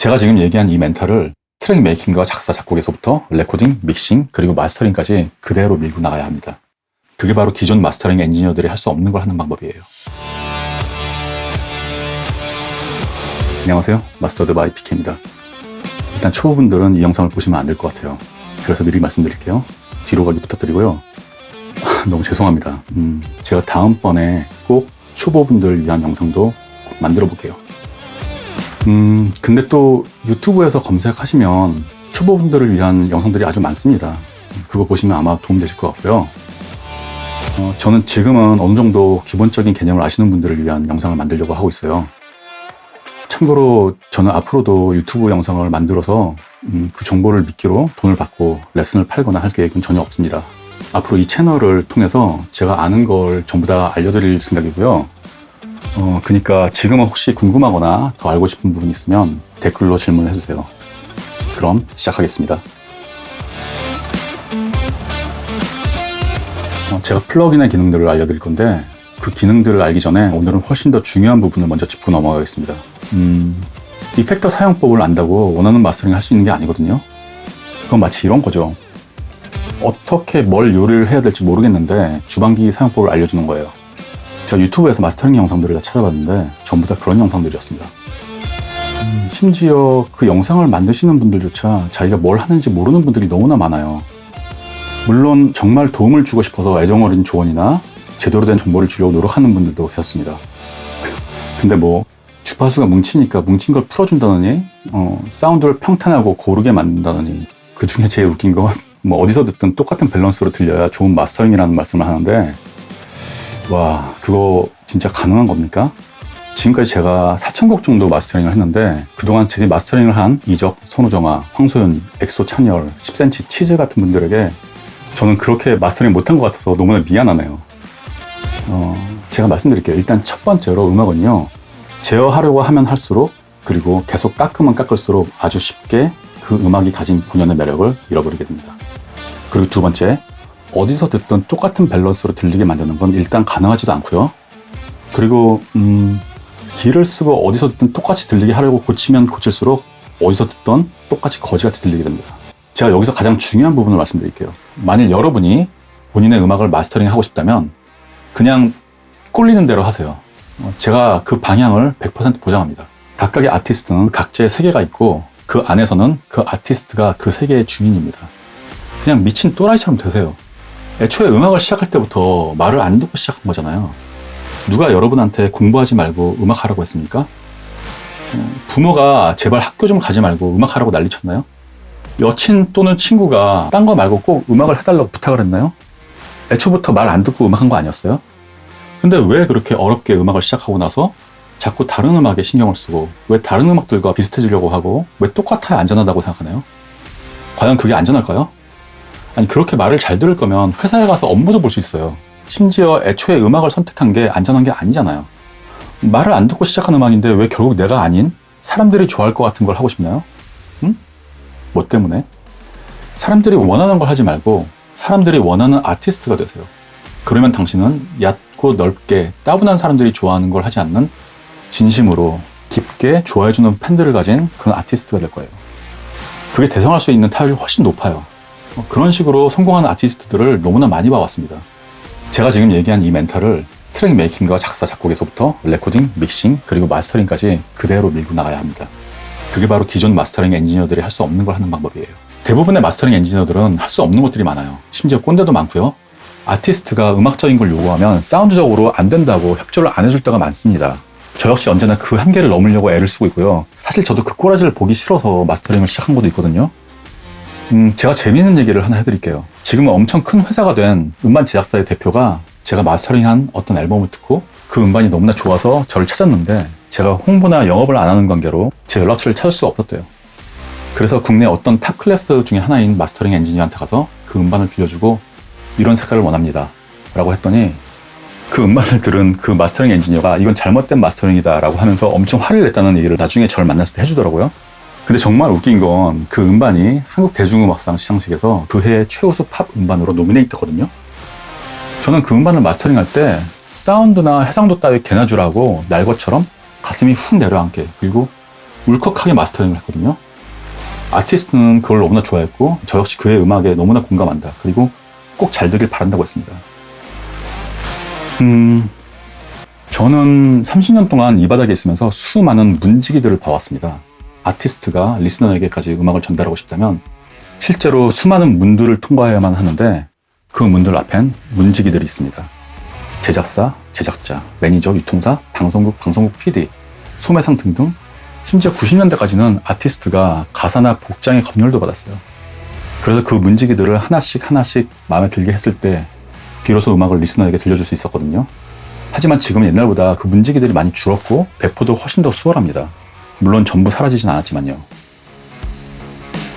제가 지금 얘기한 이 멘탈을 트랙 메이킹과 작사, 작곡에서부터 레코딩, 믹싱, 그리고 마스터링까지 그대로 밀고 나가야 합니다. 그게 바로 기존 마스터링 엔지니어들이 할 수 없는 걸 하는 방법이에요. 안녕하세요. 마스터드 바이 PK입니다. 일단 초보분들은 이 영상을 보시면 안 될 것 같아요. 그래서 미리 말씀드릴게요. 뒤로 가기 부탁드리고요. 너무 죄송합니다. 제가 다음번에 꼭 초보분들 위한 영상도 꼭 만들어 볼게요. 근데 또 유튜브에서 검색하시면 초보분들을 위한 영상들이 아주 많습니다. 그거 보시면 아마 도움되실 것 같고요. 저는 지금은 어느 정도 기본적인 개념을 아시는 분들을 위한 영상을 만들려고 하고 있어요. 참고로 저는 앞으로도 유튜브 영상을 만들어서 그 정보를 미끼로 돈을 받고 레슨을 팔거나 할 계획은 전혀 없습니다. 앞으로 이 채널을 통해서 제가 아는 걸 전부 다 알려드릴 생각이고요. 그러니까 지금은 혹시 궁금하거나 더 알고 싶은 부분이 있으면 댓글로 질문을 해주세요. 그럼 시작하겠습니다. 제가 플러그인의 기능들을 알려드릴 건데 그 기능들을 알기 전에 오늘은 훨씬 더 중요한 부분을 먼저 짚고 넘어가겠습니다. 이펙터 사용법을 안다고 원하는 마스터링을 할 수 있는 게 아니거든요. 그건 마치 이런 거죠. 어떻게 뭘 요리를 해야 될지 모르겠는데 주방기 사용법을 알려주는 거예요. 제가 유튜브에서 마스터링 영상들을 다 찾아봤는데 전부 다 그런 영상들이었습니다. 심지어 그 영상을 만드시는 분들조차 자기가 뭘 하는지 모르는 분들이 너무나 많아요. 물론 정말 도움을 주고 싶어서 애정어린 조언이나 제대로 된 정보를 주려고 노력하는 분들도 계셨습니다. 근데 뭐 주파수가 뭉치니까 뭉친 걸 풀어준다느니 사운드를 평탄하고 고르게 만든다느니 그 중에 제일 웃긴 건 뭐 어디서 듣든 똑같은 밸런스로 들려야 좋은 마스터링이라는 말씀을 하는데 와, 그거 진짜 가능한 겁니까? 지금까지 제가 4,000곡 정도 마스터링을 했는데 그동안 제 마스터링을 한 이적, 선우정아, 황소연, 엑소 찬열, 10cm 치즈 같은 분들에게 저는 그렇게 마스터링 못한 것 같아서 너무나 미안하네요. 제가 말씀드릴게요. 일단 첫 번째로 음악은요, 제어하려고 하면 할수록 그리고 계속 깎으면 깎을수록 아주 쉽게 그 음악이 가진 본연의 매력을 잃어버리게 됩니다. 그리고 두 번째, 어디서 듣든 똑같은 밸런스로 들리게 만드는 건 일단 가능하지도 않고요. 그리고 귀를 쓰고 어디서 듣든 똑같이 들리게 하려고 고치면 고칠수록 어디서 듣던 똑같이 거지같이 들리게 됩니다. 제가 여기서 가장 중요한 부분을 말씀드릴게요. 만일 여러분이 본인의 음악을 마스터링 하고 싶다면 그냥 꼴리는 대로 하세요. 제가 그 방향을 100% 보장합니다. 각각의 아티스트는 각자의 세계가 있고 그 안에서는 그 아티스트가 그 세계의 주인입니다. 그냥 미친 또라이처럼 되세요. 애초에 음악을 시작할 때부터 말을 안 듣고 시작한 거잖아요. 누가 여러분한테 공부하지 말고 음악하라고 했습니까? 부모가 제발 학교 좀 가지 말고 음악하라고 난리쳤나요? 여친 또는 친구가 딴 거 말고 꼭 음악을 해달라고 부탁을 했나요? 애초부터 말 안 듣고 음악한 거 아니었어요? 근데 왜 그렇게 어렵게 음악을 시작하고 나서 자꾸 다른 음악에 신경을 쓰고 왜 다른 음악들과 비슷해지려고 하고 왜 똑같아야 안전하다고 생각하나요? 과연 그게 안전할까요? 아니, 그렇게 말을 잘 들을 거면 회사에 가서 업무도 볼 수 있어요. 심지어 애초에 음악을 선택한 게 안전한 게 아니잖아요. 말을 안 듣고 시작한 음악인데 왜 결국 내가 아닌 사람들이 좋아할 것 같은 걸 하고 싶나요? 뭐 때문에? 사람들이 원하는 걸 하지 말고 사람들이 원하는 아티스트가 되세요. 그러면 당신은 얕고 넓게 따분한 사람들이 좋아하는 걸 하지 않는 진심으로 깊게 좋아해주는 팬들을 가진 그런 아티스트가 될 거예요. 그게 대성할 수 있는 타율이 훨씬 높아요. 그런 식으로 성공하는 아티스트들을 너무나 많이 봐왔습니다. 제가 지금 얘기한 이 멘탈을 트랙 메이킹과 작사, 작곡에서부터 레코딩, 믹싱, 그리고 마스터링까지 그대로 밀고 나가야 합니다. 그게 바로 기존 마스터링 엔지니어들이 할 수 없는 걸 하는 방법이에요. 대부분의 마스터링 엔지니어들은 할 수 없는 것들이 많아요. 심지어 꼰대도 많고요. 아티스트가 음악적인 걸 요구하면 사운드적으로 안 된다고 협조를 안 해줄 때가 많습니다. 저 역시 언제나 그 한계를 넘으려고 애를 쓰고 있고요. 사실 저도 그 꼬라지를 보기 싫어서 마스터링을 시작한 것도 있거든요. 제가 재미있는 얘기를 하나 해드릴게요. 지금은 엄청 큰 회사가 된 음반 제작사의 대표가 제가 마스터링한 어떤 앨범을 듣고 그 음반이 너무나 좋아서 저를 찾았는데 제가 홍보나 영업을 안 하는 관계로 제 연락처를 찾을 수가 없었대요. 그래서 국내 어떤 탑 클래스 중에 하나인 마스터링 엔지니어한테 가서 그 음반을 들려주고 이런 색깔을 원합니다 라고 했더니 그 음반을 들은 그 마스터링 엔지니어가 이건 잘못된 마스터링이다 라고 하면서 엄청 화를 냈다는 얘기를 나중에 저를 만났을 때 해주더라고요. 근데 정말 웃긴 건 그 음반이 한국 대중음악상 시상식에서 그 해의 최우수 팝 음반으로 노미네이트 됐거든요. 저는 그 음반을 마스터링할 때 사운드나 해상도 따위 개나 주라고 날 것처럼 가슴이 훅 내려앉게, 그리고 울컥하게 마스터링을 했거든요. 아티스트는 그걸 너무나 좋아했고 저 역시 그의 음악에 너무나 공감한다. 그리고 꼭 잘 되길 바란다고 했습니다. 저는 30년 동안 이 바닥에 있으면서 수많은 문지기들을 봐왔습니다. 아티스트가 리스너에게까지 음악을 전달하고 싶다면 실제로 수많은 문들을 통과해야만 하는데 그 문들 앞엔 문지기들이 있습니다. 제작사, 제작자, 매니저, 유통사, 방송국 PD, 소매상 등등. 심지어 90년대까지는 아티스트가 가사나 복장의 검열도 받았어요. 그래서 그 문지기들을 하나씩 마음에 들게 했을 때 비로소 음악을 리스너에게 들려줄 수 있었거든요. 하지만 지금은 옛날보다 그 문지기들이 많이 줄었고 배포도 훨씬 더 수월합니다. 물론 전부 사라지진 않았지만요.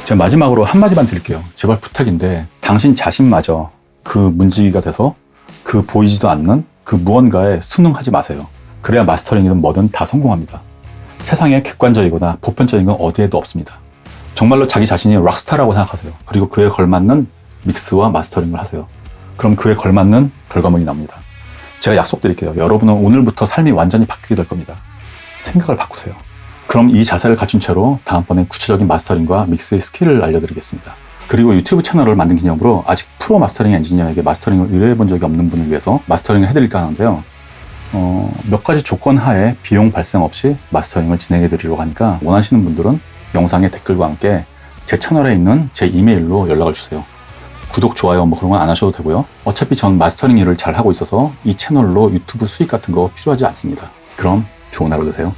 제가 마지막으로 한마디만 드릴게요. 제발 부탁인데 당신 자신마저 그 문지기가 돼서 그 보이지도 않는 그 무언가에 순응하지 마세요. 그래야 마스터링이든 뭐든 다 성공합니다. 세상에 객관적이거나 보편적인 건 어디에도 없습니다. 정말로 자기 자신이 락스타라고 생각하세요. 그리고 그에 걸맞는 믹스와 마스터링을 하세요. 그럼 그에 걸맞는 결과물이 나옵니다. 제가 약속드릴게요. 여러분은 오늘부터 삶이 완전히 바뀌게 될 겁니다. 생각을 바꾸세요. 그럼 이 자세를 갖춘 채로 다음번엔 구체적인 마스터링과 믹스의 스킬을 알려드리겠습니다. 그리고 유튜브 채널을 만든 기념으로 아직 프로 마스터링 엔지니어에게 마스터링을 의뢰해 본 적이 없는 분을 위해서 마스터링을 해드릴까 하는데요. 몇 가지 조건 하에 비용 발생 없이 마스터링을 진행해 드리려고 하니까 원하시는 분들은 영상의 댓글과 함께 제 채널에 있는 제 이메일로 연락을 주세요. 구독, 좋아요 뭐 그런 건 안 하셔도 되고요. 어차피 전 마스터링 일을 잘 하고 있어서 이 채널로 유튜브 수익 같은 거 필요하지 않습니다. 그럼 좋은 하루 되세요.